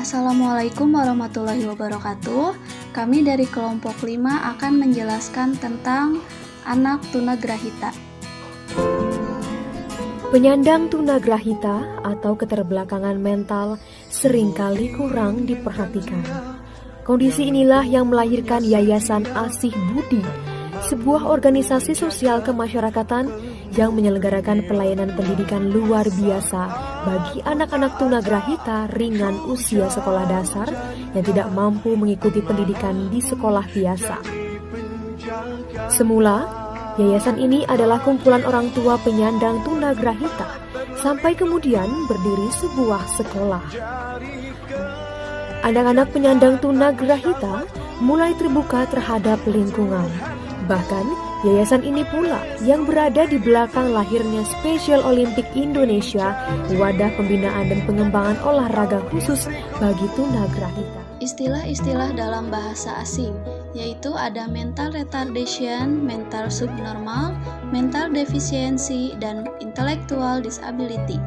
Assalamualaikum warahmatullahi wabarakatuh. Kami dari kelompok 5 akan menjelaskan tentang anak tunagrahita. Penyandang tunagrahita atau keterbelakangan mental seringkali kurang diperhatikan. Kondisi inilah yang melahirkan Yayasan Asih Budi, sebuah organisasi sosial kemasyarakatan yang menyelenggarakan pelayanan pendidikan luar biasa bagi anak-anak tunagrahita ringan usia sekolah dasar yang tidak mampu mengikuti pendidikan di sekolah biasa. Semula, yayasan ini adalah kumpulan orang tua penyandang tunagrahita, sampai kemudian berdiri sebuah sekolah. Anak-anak penyandang tunagrahita mulai terbuka terhadap lingkungan. Bahkan, yayasan ini pula yang berada di belakang lahirnya Special Olympic Indonesia, wadah pembinaan dan pengembangan olahraga khusus bagi tunagrahita. Istilah-istilah dalam bahasa asing, yaitu ada mental retardation, mental subnormal, mental deficiency, dan intellectual disability.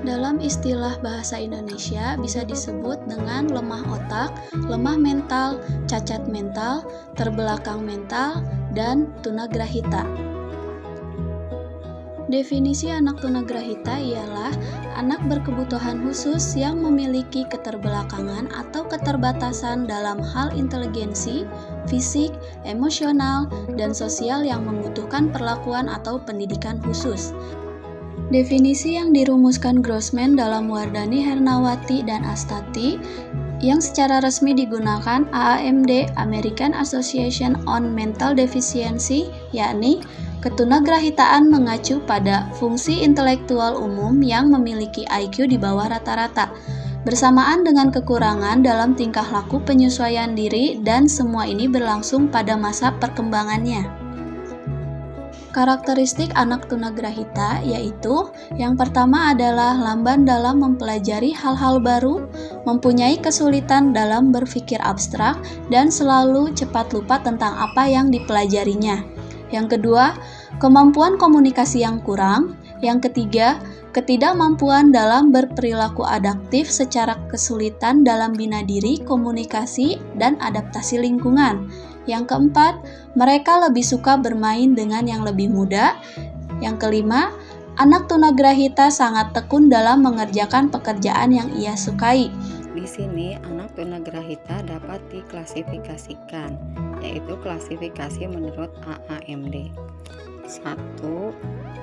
Dalam istilah bahasa Indonesia bisa disebut dengan lemah otak, lemah mental, cacat mental, terbelakang mental, dan tunagrahita. Definisi anak tunagrahita ialah anak berkebutuhan khusus yang memiliki keterbelakangan atau keterbatasan dalam hal inteligensi, fisik, emosional, dan sosial yang membutuhkan perlakuan atau pendidikan khusus. Definisi yang dirumuskan Grossman dalam Wardani Hernawati dan Astati yang secara resmi digunakan AAMD American Association on Mental Deficiency, yakni ketunagrahitaan mengacu pada fungsi intelektual umum yang memiliki IQ di bawah rata-rata, bersamaan dengan kekurangan dalam tingkah laku penyesuaian diri, dan semua ini berlangsung pada masa perkembangannya. Karakteristik anak tunagrahita yaitu yang pertama adalah lamban dalam mempelajari hal-hal baru, mempunyai kesulitan dalam berpikir abstrak, dan selalu cepat lupa tentang apa yang dipelajarinya. Yang kedua, kemampuan komunikasi yang kurang. Yang ketiga, ketidakmampuan dalam berperilaku adaptif secara kesulitan dalam bina diri, komunikasi, dan adaptasi lingkungan. Yang keempat, mereka lebih suka bermain dengan yang lebih muda. Yang kelima, anak tunagrahita sangat tekun dalam mengerjakan pekerjaan yang ia sukai. Di sini anak tunagrahita dapat diklasifikasikan, yaitu klasifikasi menurut AAMD. 1.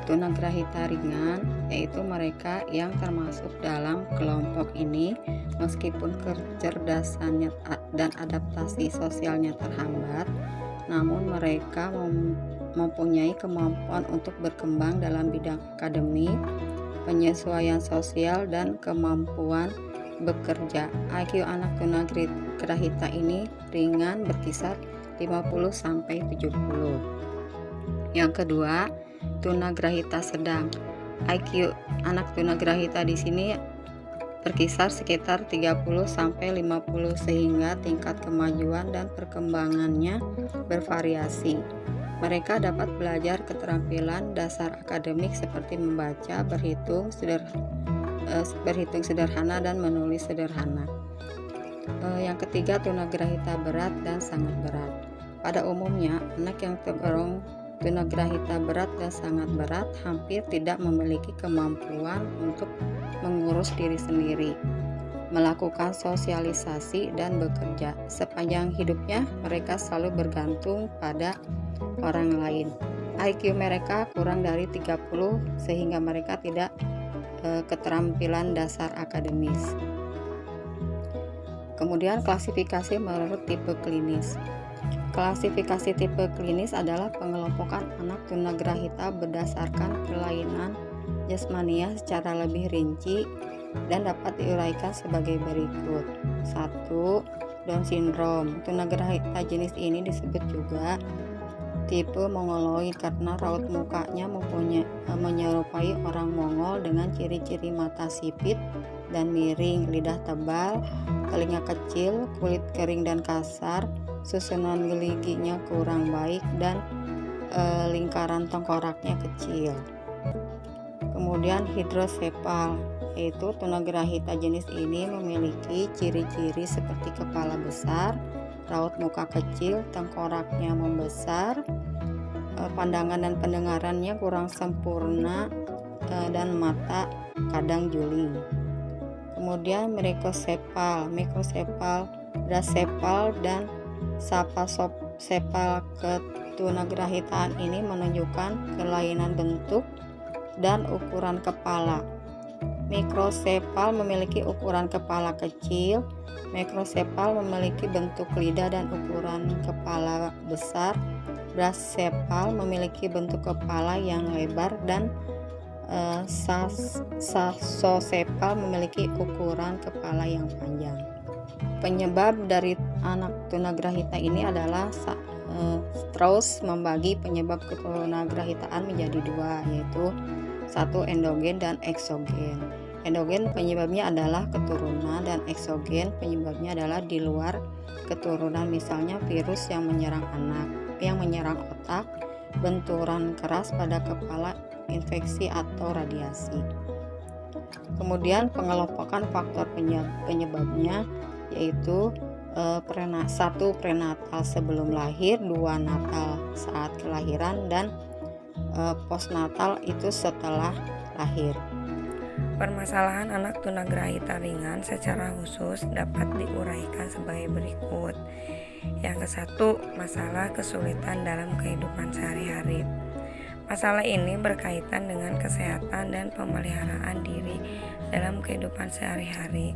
Tunagrahita ringan, yaitu mereka yang termasuk dalam kelompok ini meskipun kecerdasannya dan adaptasi sosialnya terhambat, namun mereka mempunyai kemampuan untuk berkembang dalam bidang akademik, penyesuaian sosial, dan kemampuan bekerja. IQ anak tunagrahita ini ringan berkisar 50-70. Yang kedua, tunagrahita sedang. IQ anak tunagrahita di sini berkisar sekitar 30-50 sehingga tingkat kemajuan dan perkembangannya bervariasi. Mereka dapat belajar keterampilan dasar akademik seperti membaca, berhitung sederhana dan menulis sederhana. Yang ketiga, tunagrahita berat dan sangat berat. Pada umumnya, anak yang tergolong tunagrahita berat dan sangat berat hampir tidak memiliki kemampuan untuk mengurus diri sendiri, melakukan sosialisasi, dan bekerja. Sepanjang hidupnya, mereka selalu bergantung pada orang lain. IQ mereka kurang dari 30 sehingga mereka tidak keterampilan dasar akademis. Kemudian klasifikasi menurut tipe klinis. Klasifikasi tipe klinis adalah pengelompokan anak tunagrahita berdasarkan kelainan jasmania secara lebih rinci dan dapat diuraikan sebagai berikut. 1. Down syndrome. Tunagrahita jenis ini disebut juga tipe mongoloid karena raut mukanya menyerupai orang Mongol dengan ciri-ciri mata sipit dan miring, lidah tebal, telinga kecil, kulit kering dan kasar, susunan giginya kurang baik, dan lingkaran tengkoraknya kecil. Kemudian hidrosepal, yaitu tunagrahita jenis ini memiliki ciri-ciri seperti kepala besar, raut muka kecil, tengkoraknya membesar, pandangan dan pendengarannya kurang sempurna, dan mata kadang juling. Kemudian mikrosepal, brasepal, dan sapasepal. Ketunagrahitaan ini menunjukkan kelainan bentuk dan ukuran kepala. Mikrosepal memiliki ukuran kepala kecil, mikrosepal memiliki bentuk lidah dan ukuran kepala besar, brasepal memiliki bentuk kepala yang lebar, dan sasosepal memiliki ukuran kepala yang panjang. Penyebab dari anak tunagrahita ini adalah Strauss membagi penyebab ketunagrahitaan menjadi dua, yaitu satu endogen dan eksogen. Endogen penyebabnya adalah keturunan dan eksogen penyebabnya adalah di luar keturunan, misalnya virus yang menyerang anak, yang menyerang otak, benturan keras pada kepala, infeksi atau radiasi. Kemudian pengelompokan faktor penyebabnya yaitu satu prenatal sebelum lahir, 2 natal saat kelahiran, dan postnatal itu setelah lahir. Permasalahan anak tunagrahita ringan secara khusus dapat diuraikan sebagai berikut. Yang ke-1, masalah kesulitan dalam kehidupan sehari-hari. Masalah ini berkaitan dengan kesehatan dan pemeliharaan diri dalam kehidupan sehari-hari.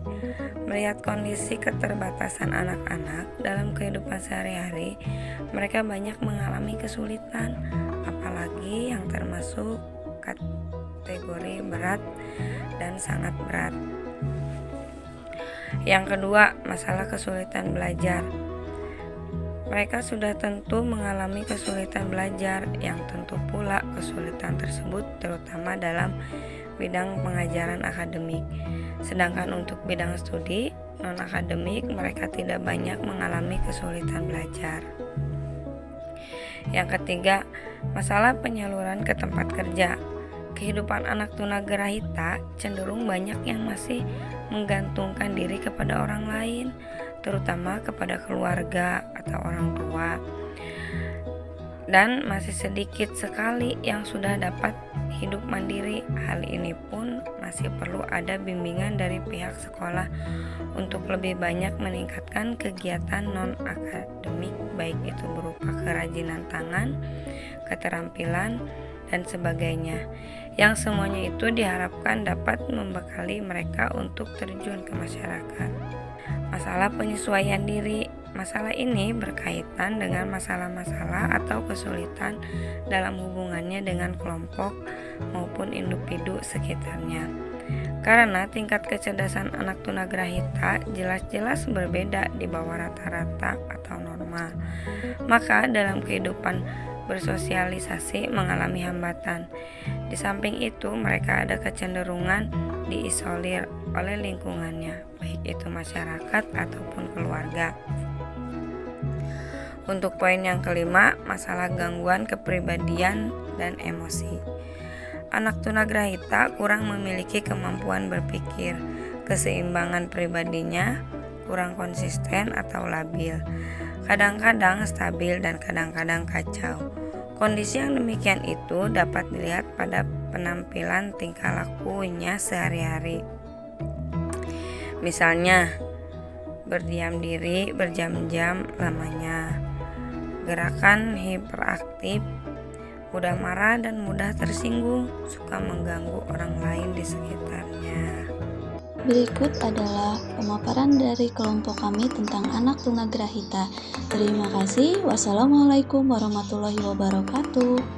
Melihat kondisi keterbatasan anak-anak dalam kehidupan sehari-hari, mereka banyak mengalami kesulitan, apalagi yang termasuk kategori berat dan sangat berat. Yang kedua, masalah kesulitan belajar. Mereka sudah tentu mengalami kesulitan belajar, yang tentu pula kesulitan tersebut terutama dalam bidang pengajaran akademik. Sedangkan untuk bidang studi non-akademik, mereka tidak banyak mengalami kesulitan belajar. Yang ketiga, masalah penyaluran ke tempat kerja. Kehidupan anak tunagrahita cenderung banyak yang masih menggantungkan diri kepada orang lain, terutama kepada keluarga atau orang tua, dan masih sedikit sekali yang sudah dapat hidup mandiri. Hal ini pun masih perlu ada bimbingan dari pihak sekolah untuk lebih banyak meningkatkan kegiatan non-akademik, baik itu berupa kerajinan tangan, keterampilan, dan sebagainya, yang semuanya itu diharapkan dapat membekali mereka untuk terjun ke masyarakat. Masalah penyesuaian diri. Masalah ini berkaitan dengan masalah-masalah atau kesulitan dalam hubungannya dengan kelompok maupun individu sekitarnya. Karena tingkat kecerdasan anak tunagrahita jelas-jelas berbeda di bawah rata-rata atau normal, maka dalam kehidupan bersosialisasi mengalami hambatan. Di samping itu, mereka ada kecenderungan diisolir oleh lingkungannya, baik itu masyarakat ataupun keluarga. Untuk poin yang kelima, masalah gangguan kepribadian dan emosi. Anak tunagrahita kurang memiliki kemampuan berpikir, keseimbangan pribadinya kurang konsisten atau labil, kadang-kadang stabil dan kadang-kadang kacau. Kondisi yang demikian itu dapat dilihat pada penampilan tingkah lakunya sehari-hari. Misalnya, berdiam diri berjam-jam lamanya, gerakan hiperaktif, mudah marah dan mudah tersinggung, suka mengganggu orang lain di sekitarnya. Berikut adalah pemaparan dari kelompok kami tentang anak tunagrahita. Terima kasih. Wassalamualaikum warahmatullahi wabarakatuh.